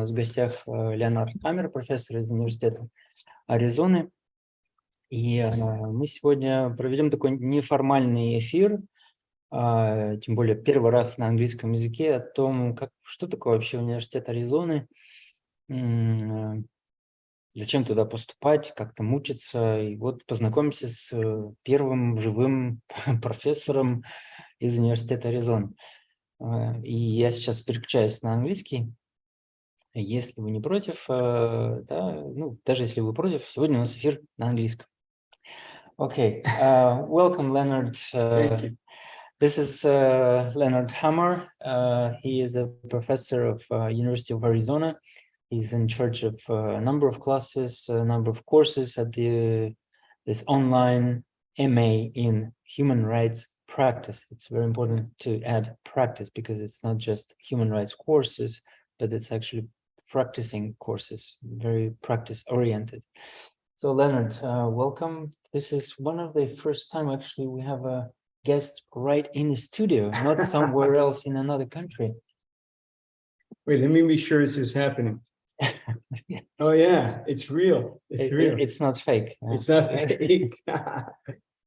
У нас в гостях Leonard Hammer, профессор из Университета Аризоны. И мы сегодня проведем такой неформальный эфир, тем более первый раз на английском языке, о том, что такое вообще Университет Аризоны, зачем туда поступать, как там учиться. И вот познакомимся с первым живым профессором из Университета Аризоны. И я сейчас переключаюсь на английский. Если вы не против, даже если вы против, сегодня у нас эфир на английском. Okay, welcome, Leonard. Thank you. This is Leonard Hammer. He is a professor of University of Arizona. He's in charge of a number of classes, a number of courses at this online MA in Human Rights Practice. It's very important to add practice because it's not just human rights courses, but it's actually practicing courses, very practice-oriented. So, Leonard, welcome. This is one of the first time actually we have a guest right in the studio, not somewhere else in another country. Wait, let me be sure this is happening. Oh yeah, it's real. It's real. It's not fake. It's not fake.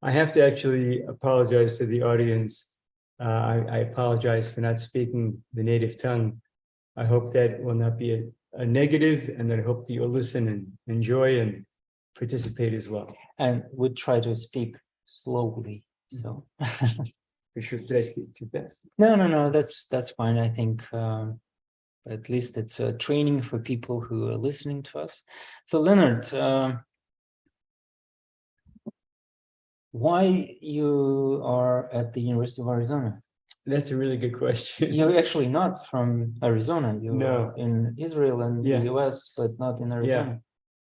I have to actually apologize to the audience. I apologize for not speaking the native tongue. I hope that will not be a negative, and I hope that you'll listen and enjoy and participate as well. And we try to speak slowly. So, For sure, did I speak too fast? No. That's fine. I think at least it's a training for people who are listening to us. So, Leonard, why you are at the University of Arizona? That's a really good question. You're actually not from Arizona. You're in Israel and the US, but not in Arizona.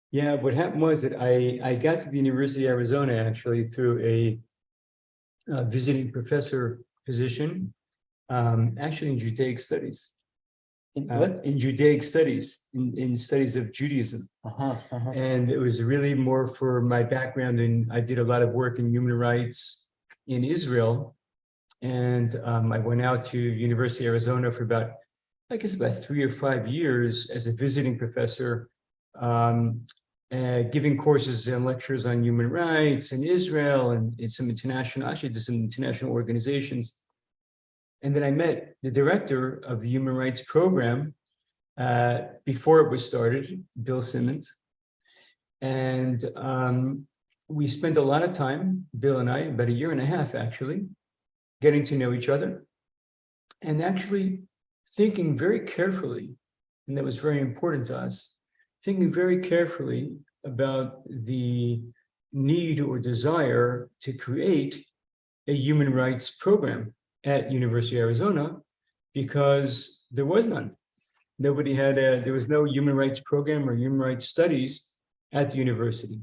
Yeah, what happened was that I got to the University of Arizona actually through a visiting professor position, actually in Judaic studies. In what? In Judaic studies, in studies of Judaism. And it was really more for my background, and I did a lot of work in human rights in Israel. And I went out to University of Arizona for about 3 or 5 years as a visiting professor, giving courses and lectures on human rights in Israel and in some international organizations. And then I met the director of the human rights program before it was started, Bill Simmons. And we spent a lot of time, Bill and I, about 1.5 years actually, getting to know each other and actually thinking very carefully, and that was very important to us, thinking very carefully about the need or desire to create a human rights program at University of Arizona, because there was none. Nobody had there was no human rights program or human rights studies at the university.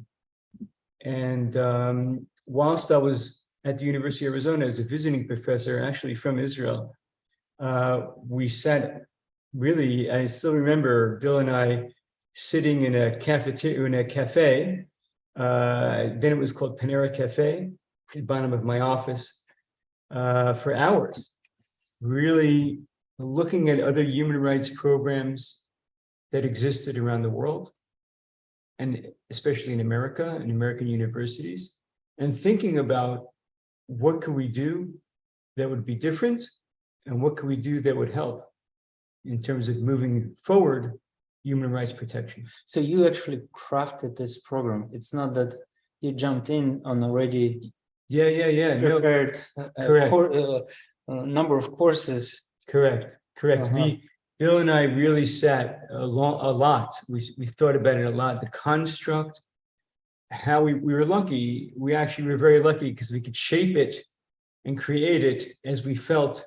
And whilst I was at the University of Arizona as a visiting professor, actually from Israel, we sat really, I still remember Bill and I sitting in a cafeteria, in a cafe, then it was called Panera Cafe, at the bottom of my office, for hours, really looking at other human rights programs that existed around the world, and especially in America and American universities, and thinking about what could we do that would be different, and what could we do that would help in terms of moving forward human rights protection. So you actually crafted this program. It's not that you jumped in on already prepared number of courses. Correct. Bill and I really sat a lot. We thought about it a lot. The construct, how we were lucky. We actually were very lucky because we could shape it and create it as we felt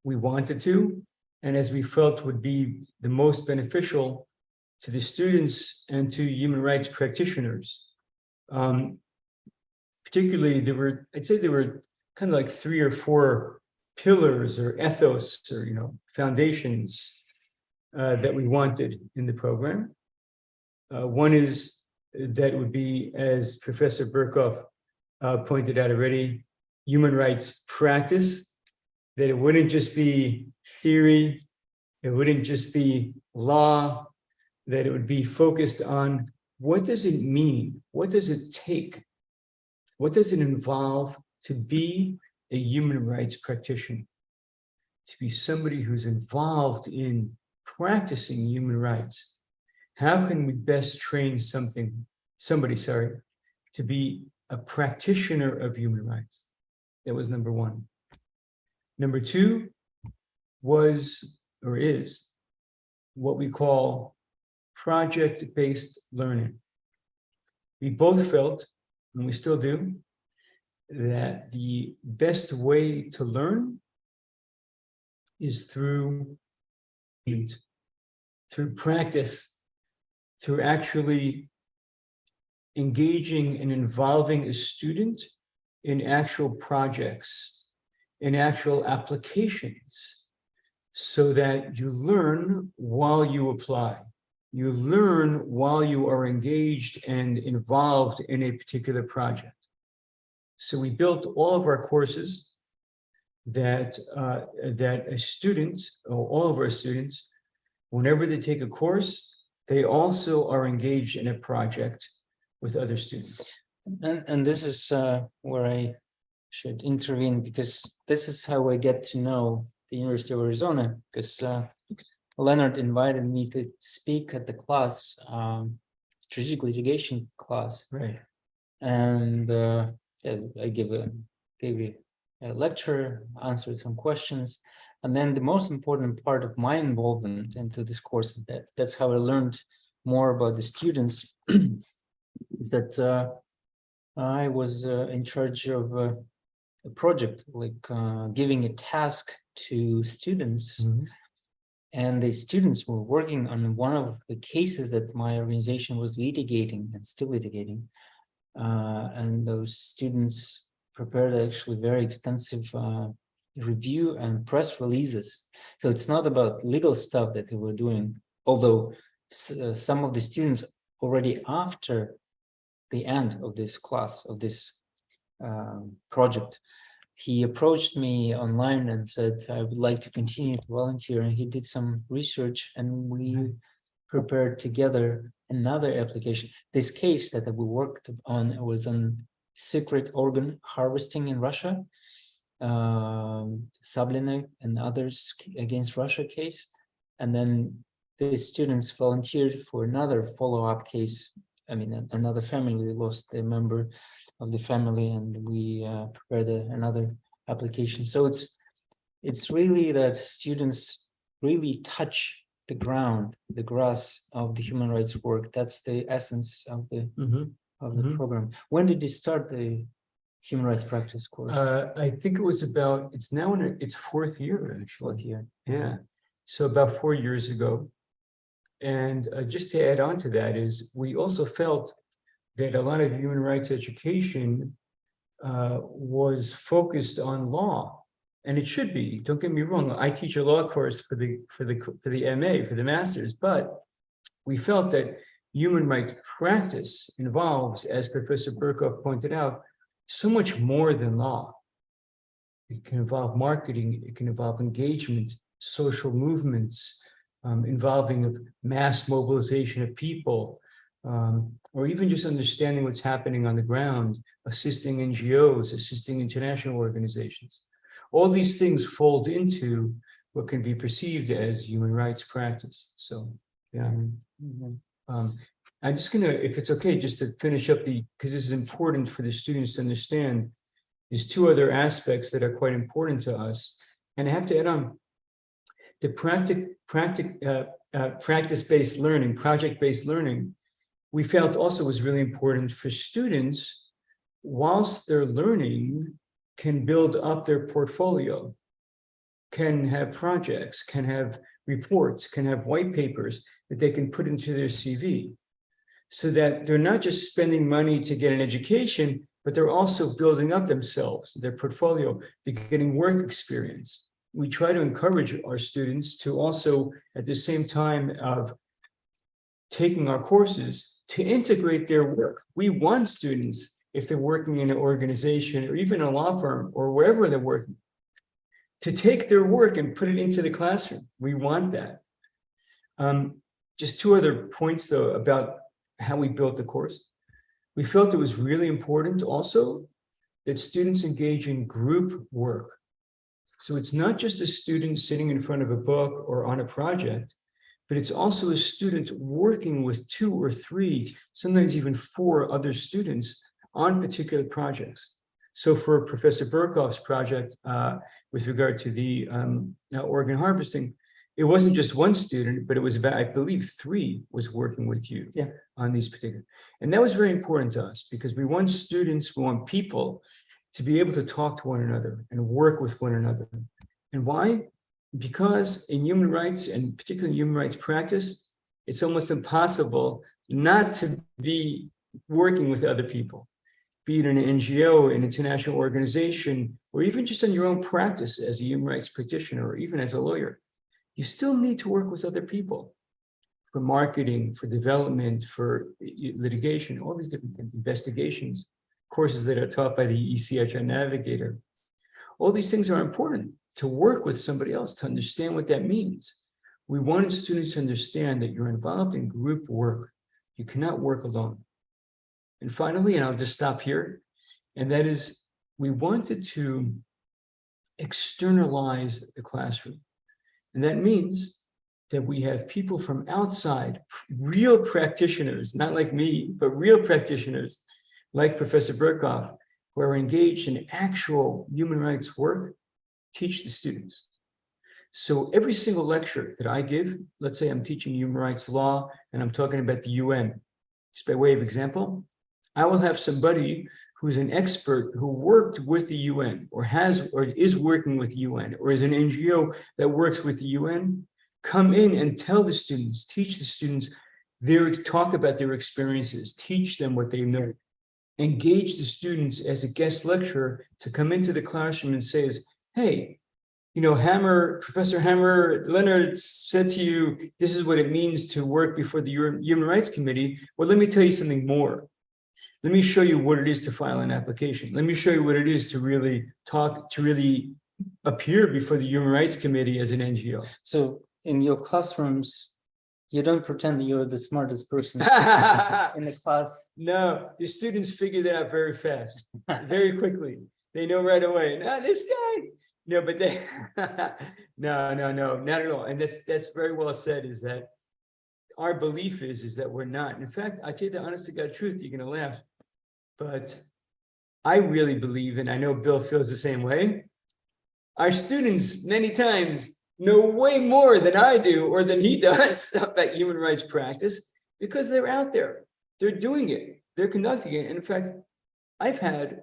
we wanted to, and as we felt would be the most beneficial to the students and to human rights practitioners. Particularly, I'd say there were kind of like 3 or 4 pillars or ethos or foundations that we wanted in the program. One is that would be, as Professor Burkhoff pointed out already, human rights practice, that it wouldn't just be theory It wouldn't just be law, that it would be focused on what does it mean? What does it take? What does it involve to be a human rights practitioner? To be somebody who's involved in practicing human rights. How can we best train somebody, to be a practitioner of human rights? That was number one. Number two was, or is, what we call project-based learning. We both felt, and we still do, that the best way to learn is through practice, through actually engaging and involving a student in actual projects, in actual applications, so that you learn while you apply. You learn while you are engaged and involved in a particular project. So we built all of our courses that a student, or all of our students, whenever they take a course, they also are engaged in a project with other students. And this is where I should intervene, because this is how I get to know the University of Arizona, because Leonard invited me to speak at the class, strategic litigation class. Right. And I gave a lecture, answered some questions. And then the most important part of my involvement into this course, that's how I learned more about the students, is that I was in charge of a project, like giving a task to students. Mm-hmm. And the students were working on one of the cases that my organization was litigating and still litigating. And those students prepared actually very extensive review and press releases. So it's not about legal stuff that they were doing, although some of the students already after the end of this class, of this project, he approached me online and said, I would like to continue to volunteer. And he did some research, and we prepared together another application. This case that we worked on was on secret organ harvesting in Russia, Sablinov and others against Russia case. And then the students volunteered for another follow-up case. I mean, another family lost a member of the family, and we prepared another application. So it's really that students really touch the ground, the grass of the human rights work. That's the essence of the program. When did you start the human rights practice course? I think it was about, it's now in its fourth year, actually. Fourth year. Yeah. So about 4 years ago. And just to add on to that is, we also felt that a lot of human rights education was focused on law, and it should be. Don't get me wrong. I teach a law course for the MA, for the master's, but we felt that human rights practice involves, as Professor Burkhoff pointed out, so much more than law. It can involve marketing. It can involve engagement, social movements, involving of mass mobilization of people, or even just understanding what's happening on the ground, assisting NGOs, assisting international organizations. All these things fold into what can be perceived as human rights practice. So, yeah. I'm just gonna, if it's okay, just to finish up because this is important for the students to understand, there's two other aspects that are quite important to us. And I have to add on, the practice-based learning, project-based learning, we felt also was really important for students, whilst they're learning, can build up their portfolio, can have projects, can have reports, can have white papers that they can put into their CV, so that they're not just spending money to get an education, but they're also building up themselves, their portfolio, they're getting work experience. We try to encourage our students to also, at the same time of taking our courses, to integrate their work. We want students, if they're working in an organization or even a law firm or wherever they're working, to take their work and put it into the classroom. We want that. Just two other points, though, about how we built the course. We felt it was really important also that students engage in group work. So it's not just a student sitting in front of a book or on a project, but it's also a student working with 2 or 3, sometimes even 4 other students on particular projects. So for Professor Burkhoff's project with regard to the organ harvesting, it wasn't just one student, but it was about, I believe, 3 was working with you on these particular. And that was very important to us because we want students, we want people to be able to talk to one another and work with one another. And why? Because in human rights, and particularly human rights practice, it's almost impossible not to be working with other people, be it an NGO, an international organization, or even just in your own practice as a human rights practitioner, or even as a lawyer. You still need to work with other people for marketing, for development, for litigation, all these different investigations, courses that are taught by the ЕСПЧ-Навигатора. All these things are important to work with somebody else, to understand what that means. We wanted students to understand that you're involved in group work. You cannot work alone. And finally, and I'll just stop here, and that is, we wanted to externalize the classroom. And that means that we have people from outside, real practitioners, not like me, but real practitioners, like Professor Burkhoff, who are engaged in actual human rights work, teach the students. So every single lecture that I give, let's say I'm teaching human rights law and I'm talking about the UN, just by way of example, I will have somebody who's an expert who worked with the UN or has or is working with the UN or is an NGO that works with the UN, come in and tell the students, teach the students, talk about their experiences, teach them what they know, engage the students as a guest lecturer to come into the classroom and says, hey, you know, Hammer, Professor Hammer, Leonard said to you, this is what it means to work before the Human Rights Committee. Well, let me tell you something more. Let me show you what it is to file an application. Let me show you what it is to really talk, to really appear before the Human Rights Committee as an NGO. So in your classrooms, you don't pretend that you're the smartest person in the class. No, the students figure that out very fast, very quickly. They know right away, no, this guy. No, but they, no, not at all. And that's very well said, is that our belief is that we're not. In fact, I tell you the honest to God truth, you're going to laugh. But I really believe, and I know Bill feels the same way, our students many times know way more than I do or than he does about human rights practice because they're out there. They're doing it. They're conducting it. And in fact, I've had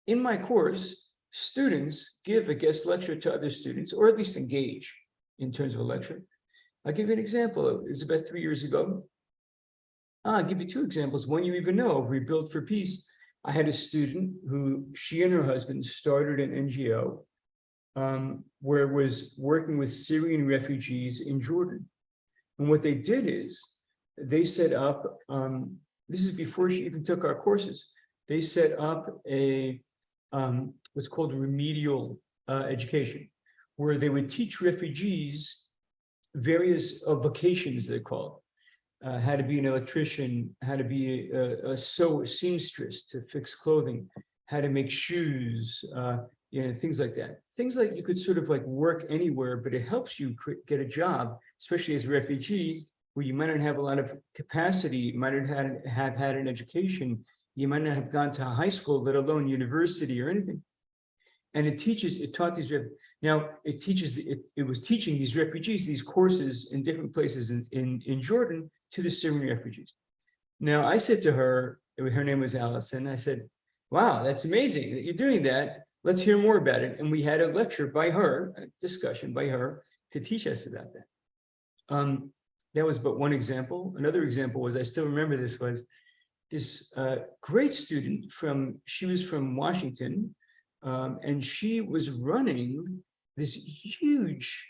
in my course, students give a guest lecture to other students, or at least engage in terms of a lecture. I'll give you an example. It was about 3 years ago. I'll give you 2 examples. One you even know, Rebuild for Peace. I had a student who, she and her husband started an NGO where it was working with Syrian refugees in Jordan. And what they did is they set up, this is before she even took our courses, they set up a what's called remedial education, where they would teach refugees various vocations, they're called, how to be an electrician, how to be a seamstress to fix clothing, how to make shoes, you know, things like that. Things like you could sort of like work anywhere, but it helps you get a job, especially as a refugee, where you might not have a lot of capacity, you might not have had an education, you might not have gone to high school, let alone university or anything. And it taught these, now it was teaching these refugees, these courses in different places in Jordan to the Syrian refugees. Now I said to her, her name was Allison, I said, wow, that's amazing that you're doing that. Let's hear more about it. And we had a lecture by her, a discussion by her to teach us about that. That was but one example. Another example was, I still remember this, was this great student she was from Washington, and she was running this huge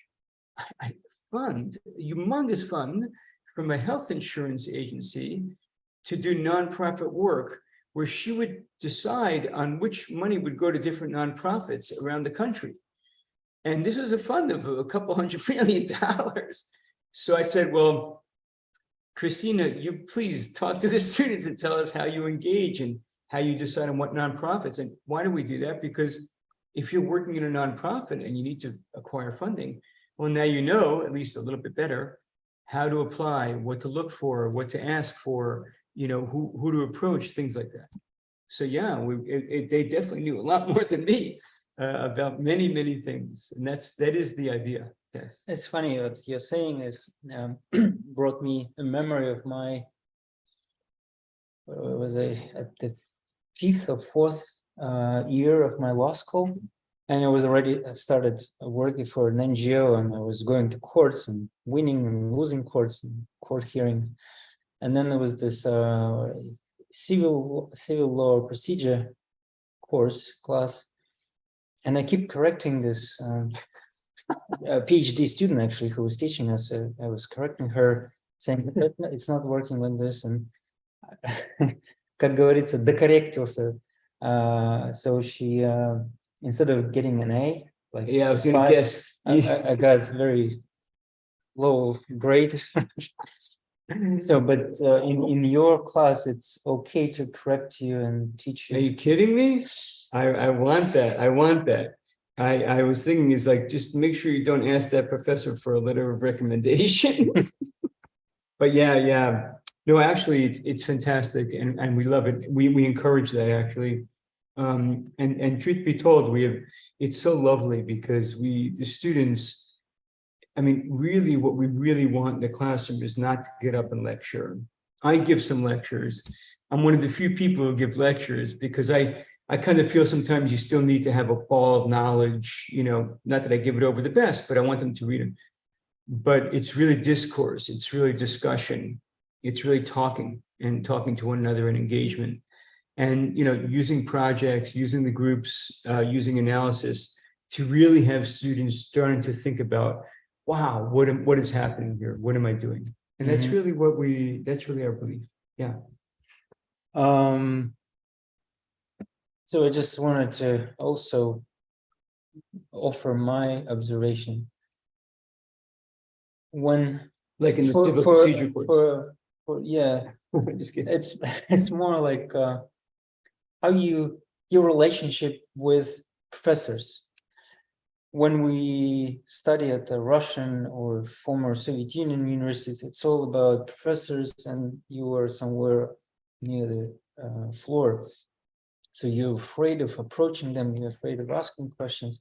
humongous fund from a health insurance agency to do nonprofit work, where she would decide on which money would go to different nonprofits around the country. And this was a fund of a couple $100 million. So I said, well, Christina, you please talk to the students and tell us how you engage and how you decide on what nonprofits. And why do we do that? Because if you're working in a nonprofit and you need to acquire funding, well, now you know, at least a little bit better, how to apply, what to look for, what to ask for, who to approach, things like that. So yeah, they definitely knew a lot more than me about many, many things. And that is the idea. Yes. It's funny what you're saying is brought me a memory of my, at the 5th or 4th year of my law school. And I was already started working for an NGO, and I was going to courts and winning and losing courts and court hearings. And then there was this civil law procedure class, and I keep correcting this a PhD student actually who was teaching us. I was correcting her, saying it's not working like this, and как говорится, докорректился. So she instead of getting an A, like yeah, I was gonna guess. I got very low grade. So, but in your class, it's okay to correct you and teach you. Are you kidding me? I want that. I want that. I was thinking is like, just make sure you don't ask that professor for a letter of recommendation. But yeah. No, actually, it's fantastic, and we love it. We encourage that actually. And truth be told, it's so lovely because the students, I mean, really what we really want in the classroom is not to get up and lecture. I give some lectures. I'm one of the few people who give lectures because I kind of feel sometimes you still need to have a ball of knowledge, not that I give it over the best, but I want them to read it. But it's really discourse, it's really discussion, it's really talking to one another and engagement. And, using projects, using the groups, using analysis to really have students starting to think about, wow, what is happening here? What am I doing? And that's really that's really our belief. Yeah. So I just wanted to also offer my observation. When like in the civil procedure course. Yeah, just kidding. It's more like how your relationship with professors. When we study at the Russian or former Soviet Union universities, it's all about professors, and you are somewhere near the floor. So you're afraid of approaching them, you're afraid of asking questions.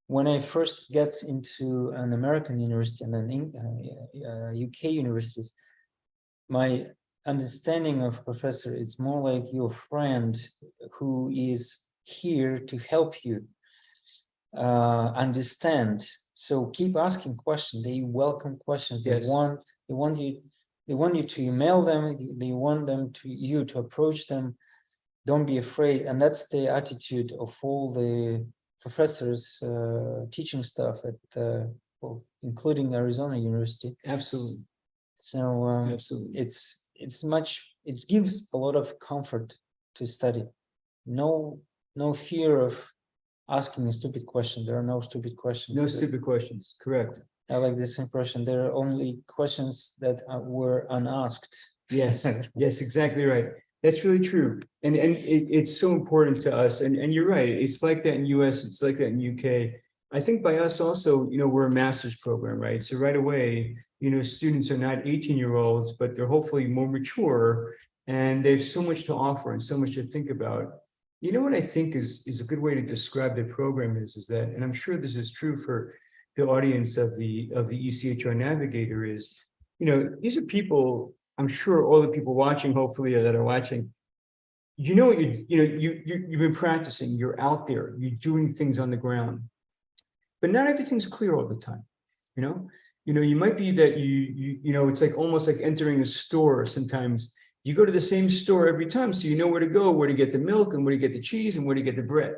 When I first get into an American university and then UK universities, my understanding of professor is more like your friend who is here to help you understand. So keep asking questions. They welcome questions. Yes. They want you to email them. They want you to approach them. Don't be afraid. And that's the attitude of all the professors teaching stuff at including Arizona University. Absolutely. So absolutely, it gives a lot of comfort to study. No fear of asking a stupid question. There are no stupid questions. No stupid questions. Correct. I like this impression. There are only questions that were unasked. Yes. Yes, exactly right. That's really true. And it's so important to us. And you're right. It's like that in US. It's like that in UK. I think by us also, we're a master's program, right? So right away, students are not 18-year-olds, but they're hopefully more mature, and there's so much to offer and so much to think about. What I think is a good way to describe the program is that, and I'm sure this is true for the audience of the ECHR-Navigator, is, these are people, I'm sure all the people watching, hopefully, that are watching, what you've been practicing, you're out there, you're doing things on the ground, but not everything's clear all the time. You might be that it's like almost like entering a store. Sometimes you go to the same store every time, so you know where to go, where to get the milk and where to get the cheese and where to get the bread.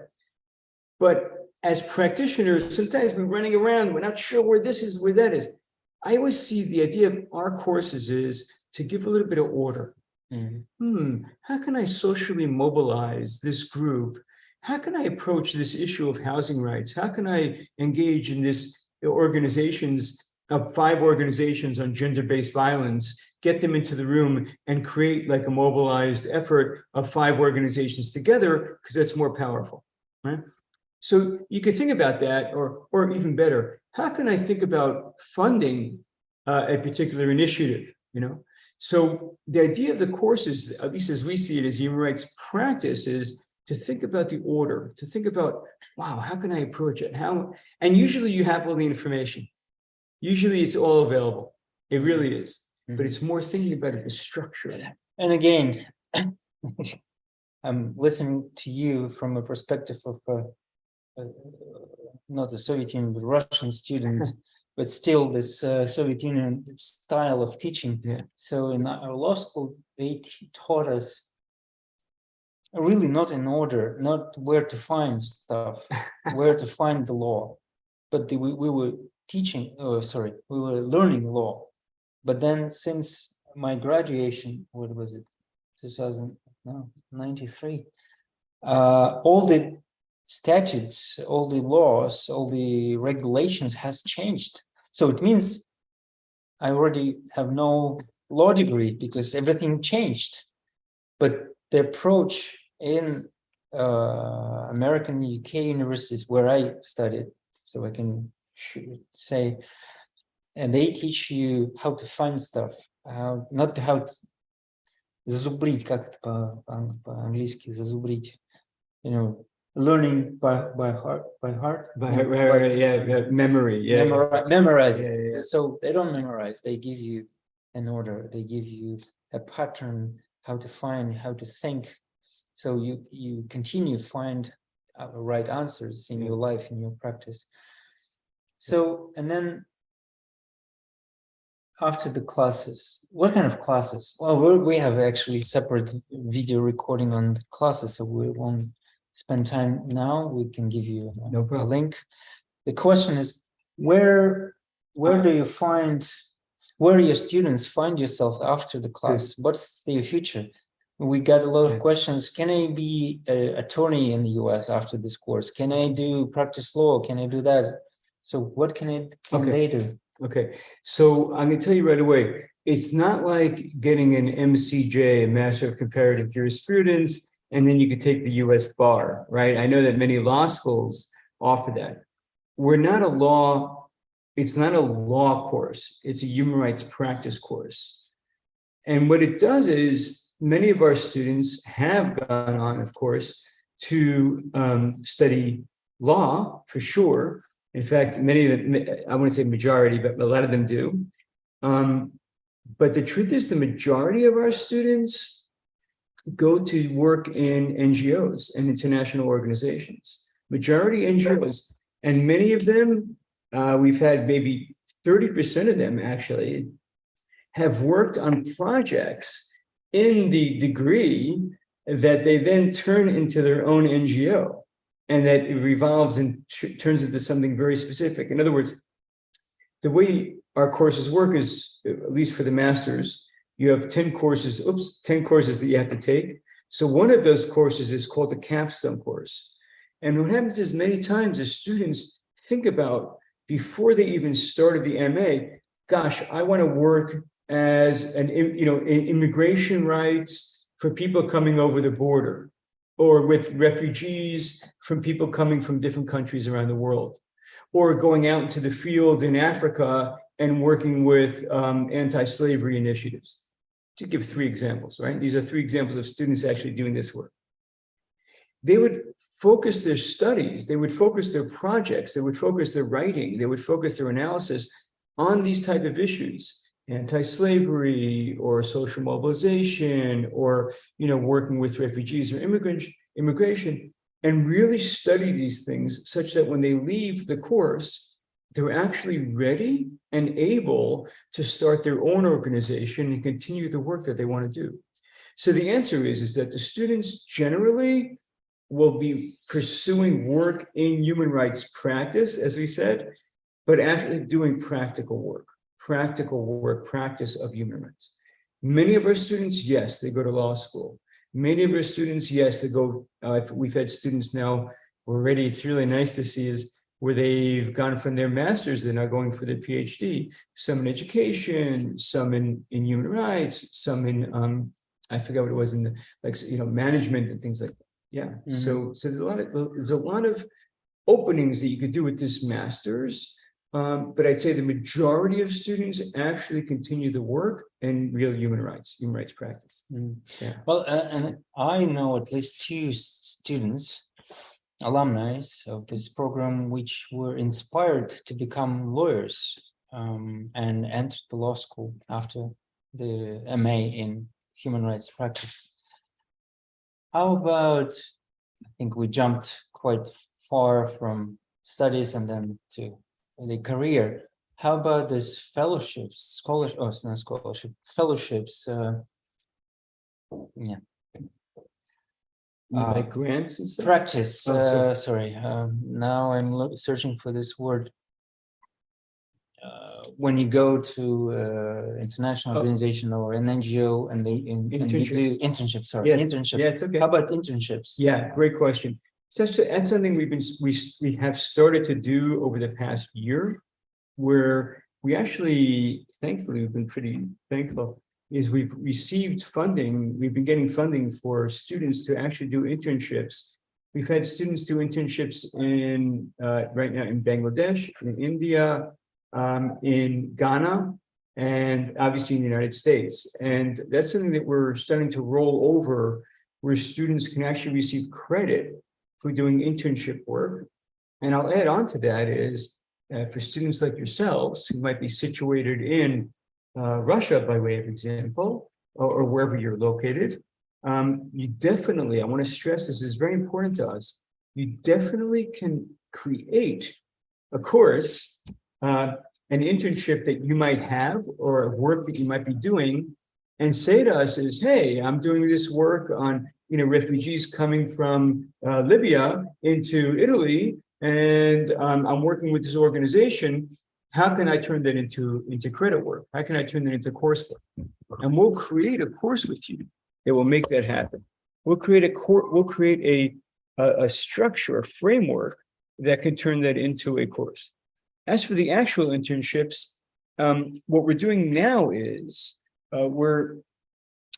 But as practitioners, sometimes we're running around, we're not sure where this is, where that is. I always see the idea of our courses is to give a little bit of order. How can I socially mobilize this group how can I approach this issue of housing rights? How can I engage in this organizations, 5 organizations on gender-based violence, get them into the room and create like a mobilized effort of 5 organizations together, because that's more powerful, right? So you could think about that, or even better, how can I think about funding a particular initiative, you know? So the idea of the courses, at least as we see it as human rights practice, is to think about the order, to think about, wow, how can I approach it? How? And usually you have all the information. Usually it's all available. It really is. But it's more thinking about it, the structure. And again, I'm listening to you from a perspective of not a Soviet Union, but Russian student, but still this Soviet Union style of teaching. Yeah. So in our law school, they taught us really not in order, not where to find stuff, where to find the law, but we were teaching, we were learning law. But then since my graduation, what was it, 93, all the statutes, all the laws, all the regulations has changed. So it means I already have no law degree because everything changed. But the approach in American, UK universities where I studied, so I can say, and they teach you how to find stuff, not how to зазубрить, как это по-английски, зазубрить, you know, learning by heart, memory, memorize. Yeah. So they don't memorize, they give you an order, they give you a pattern, how to find, how to think. So you continue to find right answers in your life, in your practice. So, and then after the classes, what kind of classes? Well, we have actually separate video recording on the classes, so we won't spend time now. We can give you a link. The question is, where do you find, where your students find yourself after the class? What's their future? We got a lot of questions. Can I be an attorney in the US after this course? Can I do practice law? Can I do that? So what can they do? Okay, so I'm going to tell you right away, it's not like getting an MCJ, a Master of Comparative Jurisprudence, and then you could take the US bar, right? I know that many law schools offer that. It's not a law course, it's a human rights practice course. And what it does is, many of our students have gone on, of course, to study law, for sure. In fact, many of them, I wouldn't say majority, but a lot of them do. But the truth is, the majority of our students go to work in NGOs and international organizations. Majority NGOs. And many of them, we've had maybe 30% of them actually, have worked on projects in the degree that they then turn into their own NGO, and that it revolves and turns into something very specific. In other words, the way our courses work is, at least for the masters, you have 10 courses that you have to take. So one of those courses is called the capstone course. And what happens is, many times as students think about, before they even started the MA, gosh, I want to work as in immigration rights for people coming over the border, or with refugees from people coming from different countries around the world, or going out into the field in Africa and working with anti-slavery initiatives. To give 3 examples, right? These are 3 examples of students actually doing this work. They would focus their studies, they would focus their projects, they would focus their writing, they would focus their analysis on these type of issues. Anti-slavery, or social mobilization, or working with refugees or immigration, and really study these things such that when they leave the course, they're actually ready and able to start their own organization and continue the work that they want to do. So the answer is that the students generally will be pursuing work in human rights practice, as we said, but actually doing practical work, practice of human rights. Many of our students, yes, they go to law school. Many of our students, yes, they go, we've had students now already, it's really nice to see is where they've gone from their master's, they're now going for their PhD, some in education, some in human rights, some in, I forgot what it was in the, like, you know, management and things like that. Yeah. So there's a lot of openings that you could do with this master's. But I'd say the majority of students actually continue the work in real human rights practice. Yeah. Well, and I know at least 2 students, alumni of this program, which were inspired to become lawyers and entered the law school after the MA in human rights practice. How about, I think we jumped quite far from studies and then to the career. How about this fellowships, it's not scholarship, fellowships? Yeah. Like grants and stuff? Practice, Oh, sorry. Now I'm searching for this word. When you go to international organization or an NGO and you do internships, sorry, internship. Yeah, it's okay. How about internships? Yeah, great question. That's something we have started to do over the past year, where we actually, thankfully, we've been pretty thankful, is we've received funding. We've been getting funding for students to actually do internships. We've had students do internships in right now in Bangladesh, in India, in Ghana, and obviously in the United States. And that's something that we're starting to roll over, where students can actually receive credit for doing internship work. And I'll add on to that is for students like yourselves who might be situated in Russia, by way of example, or wherever you're located, you definitely, I want to stress this is very important to us, you definitely can create a course, an internship that you might have or a work that you might be doing, and say to us is, hey, I'm doing this work on, you know, refugees coming from Libya into Italy, and I'm working with this organization. How can I turn that into credit work? How can I turn that into coursework? And we'll create a course with you that will make that happen. We'll create a structure, a framework that can turn that into a course. As for the actual internships, what we're doing now is we're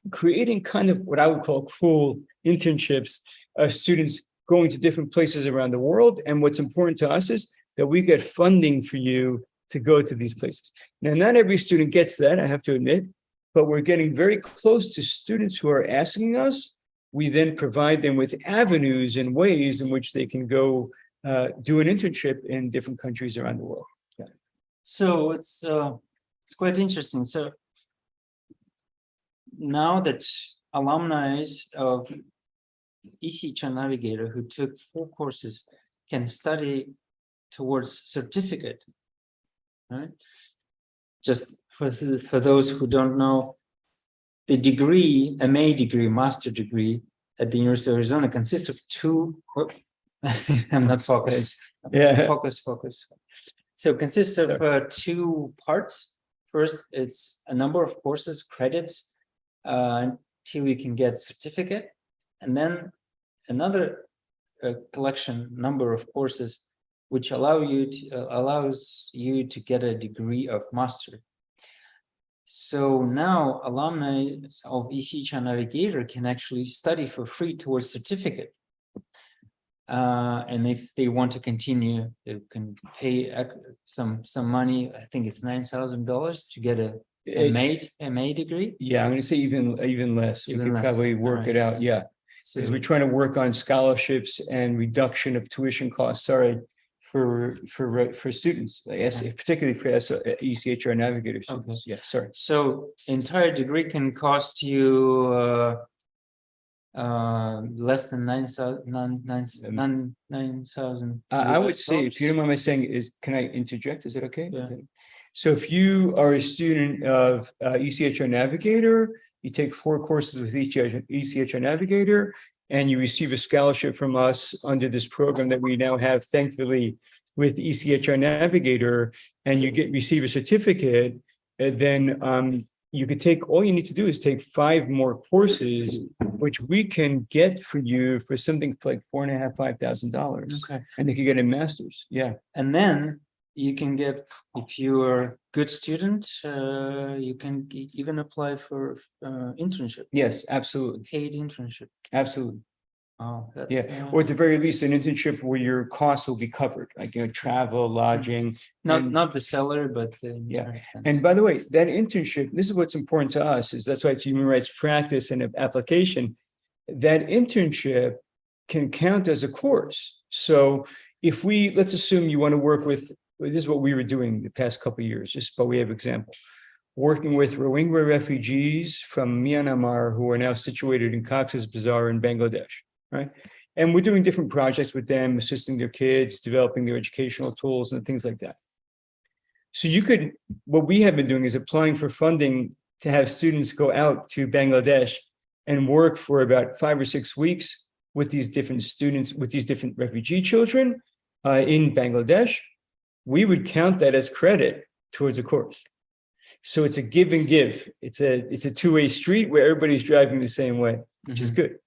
creating kind of what I would call cool internships of students going to different places around the world. And what's important to us is that we get funding for you to go to these places. Now, not every student gets that, I have to admit, but we're getting very close to students who are asking us. We then provide them with avenues and ways in which they can go do an internship in different countries around the world. Yeah. So it's quite interesting. So now that alumni of ЕСПЧ-Navigator who took 4 courses can study towards certificate, right? Just for those who don't know, the degree, MA degree, master degree at the University of Arizona consists of 2. I'm not focused. Yeah. Focus. So it consists of 2 parts. First, it's a number of courses, credits, until you can get certificate, and then another number of courses which allows you to get a degree of master. So now alumni of ЕСПЧ-Navigator can actually study for free towards certificate. And if they want to continue, they can pay some money. I think it's $9,000 to get a MA degree. Yeah, I'm going to say even less. We could probably work it out. Yeah, because we're trying to work on scholarships and reduction of tuition costs. Sorry, for students, particularly for ЕСПЧ-Navigator students. Okay. Yeah, sorry. So entire degree can cost you less than 9,000. I would say, if you don't mind my saying, can I interject? Is it okay? Yeah. So if you are a student of ЕСПЧ-Navigator, you take 4 courses with ЕСПЧ-Navigator, and you receive a scholarship from us under this program that we now have, thankfully, with ЕСПЧ-Navigator, and you receive a certificate, and then you could take, all you need to do is take 5 more courses which we can get for you for something like $4,500, $5,000. Okay. And they can get a master's. Yeah. And then you can get, if you are a good student, you can apply for internship. Yes, absolutely. Paid internship. Absolutely. Oh, that's Yeah. Or at the very least, an internship where your costs will be covered, like, travel, lodging. not the salary, but the Yeah. And by the way, that internship, this is what's important to us, is that's why it's human rights practice and application. That internship can count as a course. So if let's assume you want to work with, this is what we were doing the past couple of years, just by way of example, working with Rohingya refugees from Myanmar who are now situated in Cox's Bazar in Bangladesh, right? And we're doing different projects with them, assisting their kids, developing their educational tools and things like that. So what we have been doing is applying for funding to have students go out to Bangladesh and work for about 5 or 6 weeks with these different students, with these different refugee children in Bangladesh. We would count that as credit towards a course. So it's a give and give. It's a two-way street where everybody's driving the same way, which is good.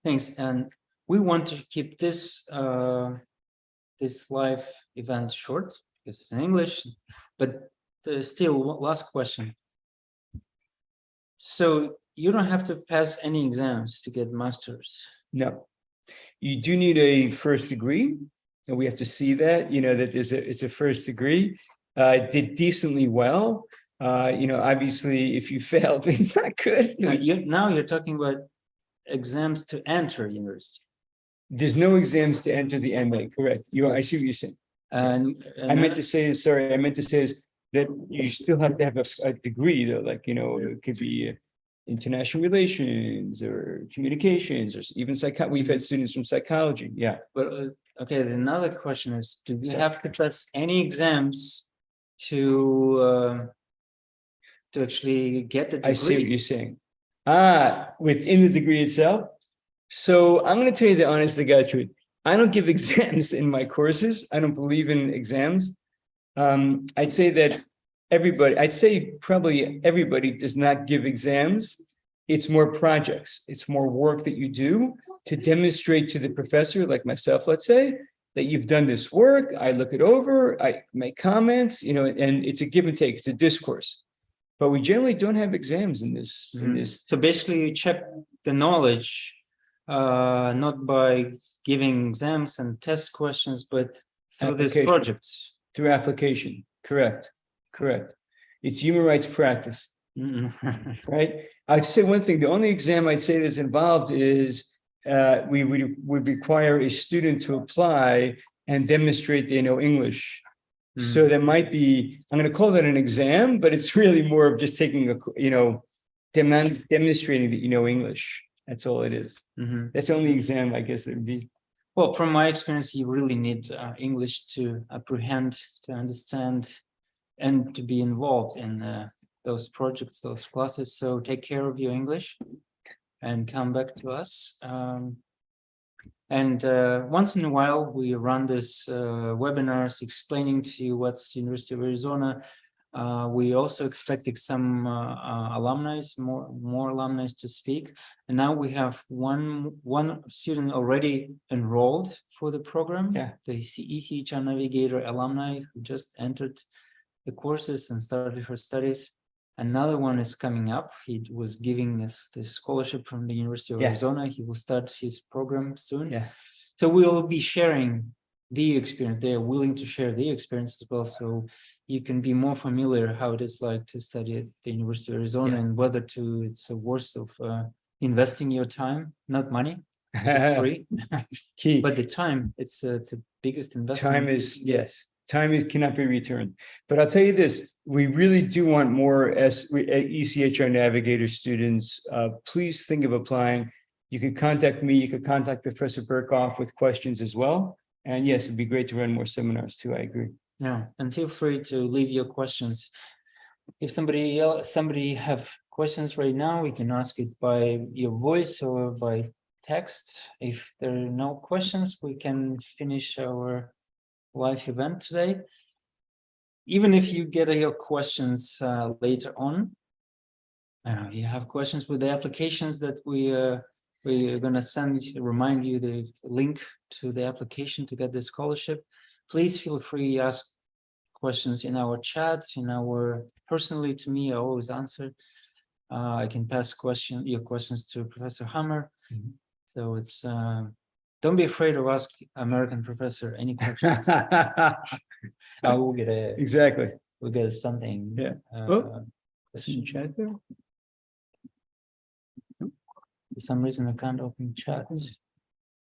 Thanks. And we want to keep this this live event short because it's in English, but still last question. So you don't have to pass any exams to get master's. No, you do need a first degree, and we have to see that, that it's a first degree. Did decently well. Obviously, if you failed, it's not good. Now you're talking about exams to enter university. There's no exams to enter the MA, correct? I see what you're saying. And I meant to say is that you still have to have a degree, though, like, it could be international relations or communications or even we've had students from psychology. Yeah. But okay, another question is, do you have to pass any exams to actually get the degree? I see what you're saying. Within the degree itself. So I'm going to tell you the honest to God truth. I don't give exams in my courses. I don't believe in exams. I'd say probably everybody does not give exams. It's more projects. It's more work that you do to demonstrate to the professor, like myself, let's say, that you've done this work. I look it over, I make comments, and it's a give and take. It's a discourse. But we generally don't have exams in this. So basically, you check the knowledge, not by giving exams and test questions, but through these projects. Through application. Correct. It's human rights practice. Right? I'd say one thing. The only exam I'd say that's involved is we would require a student to apply and demonstrate they know English. So there might be, I'm going to call that an exam, but it's really more of just taking demonstrating that you know English. That's all it is. That's the only exam, I guess, it would be. Well, from my experience, you really need English to apprehend, to understand, and to be involved in those projects, those classes. So take care of your English and come back to us. And once in a while, we run this webinars explaining to you what's University of Arizona. We also expected some alumni, more alumni to speak. And now we have one student already enrolled for the program. Yeah. The ЕСПЧ-Навигатора alumni who just entered the courses and started her studies. Another one is coming up. He was giving us the scholarship from the University of Arizona. He will start his program soon. Yeah. So we will be sharing the experience. They are willing to share the experience as well. So you can be more familiar how it is like to study at the University of Arizona and whether it's worth of investing your time, not money. It's free. Key. But the time, it's a biggest investment. Time cannot be returned. But I'll tell you this, we really do want more ECHR-Navigator students. Please think of applying. You can contact me. You can contact Professor Berkoff with questions as well. And yes, it'd be great to run more seminars too. I agree. Yeah, and feel free to leave your questions. If somebody have questions right now, we can ask it by your voice or by text. If there are no questions, we can finish our live event today. Even if you get your questions later on, I don't know, you have questions with the applications that we're going to remind you the link to the application to get the scholarship. Please feel free to ask questions in our chat, personally to me, I always answer. I can pass your questions to Professor Hammer. Mhm. So it's, don't be afraid of ask American professor any questions. We'll get Exactly. we'll get something. Yeah. Question. Chat there? For some reason, I can't open chat.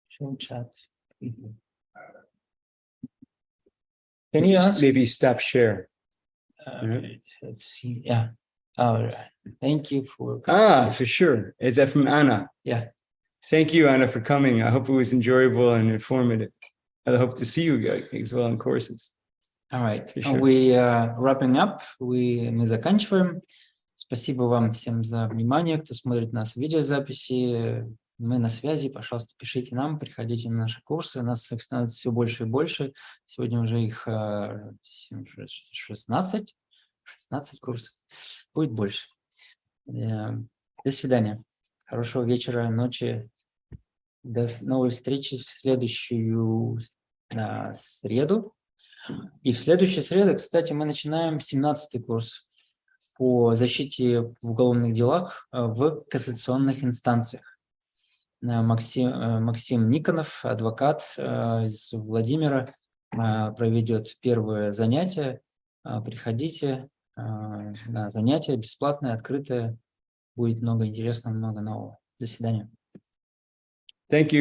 Show chat. Can you ask? Maybe stop share. Right, let's see. Yeah. All right. Thank you for. For sure. Is that from Anna? Yeah. Thank you, Anna, for coming. I hope it was enjoyable and informative. I hope to see you guys as well in courses. All right. Sure. We wrapping up. Мы заканчиваем. Спасибо вам всем за внимание, кто смотрит нас в видеозаписи. Мы на связи. Пожалуйста, пишите нам, приходите на наши курсы. У нас становится все больше и больше. Сегодня уже их 16 курсов. Будет больше. До свидания. Хорошего вечера, ночи. До новой встречи в следующую среду. И в следующую среду, кстати, мы начинаем 17-й курс по защите в уголовных делах в кассационных инстанциях. Максим Никонов, адвокат из Владимира, проведет первое занятие. Приходите на занятие бесплатное, открытое. Будет много интересного, много нового. До свидания. Thank you.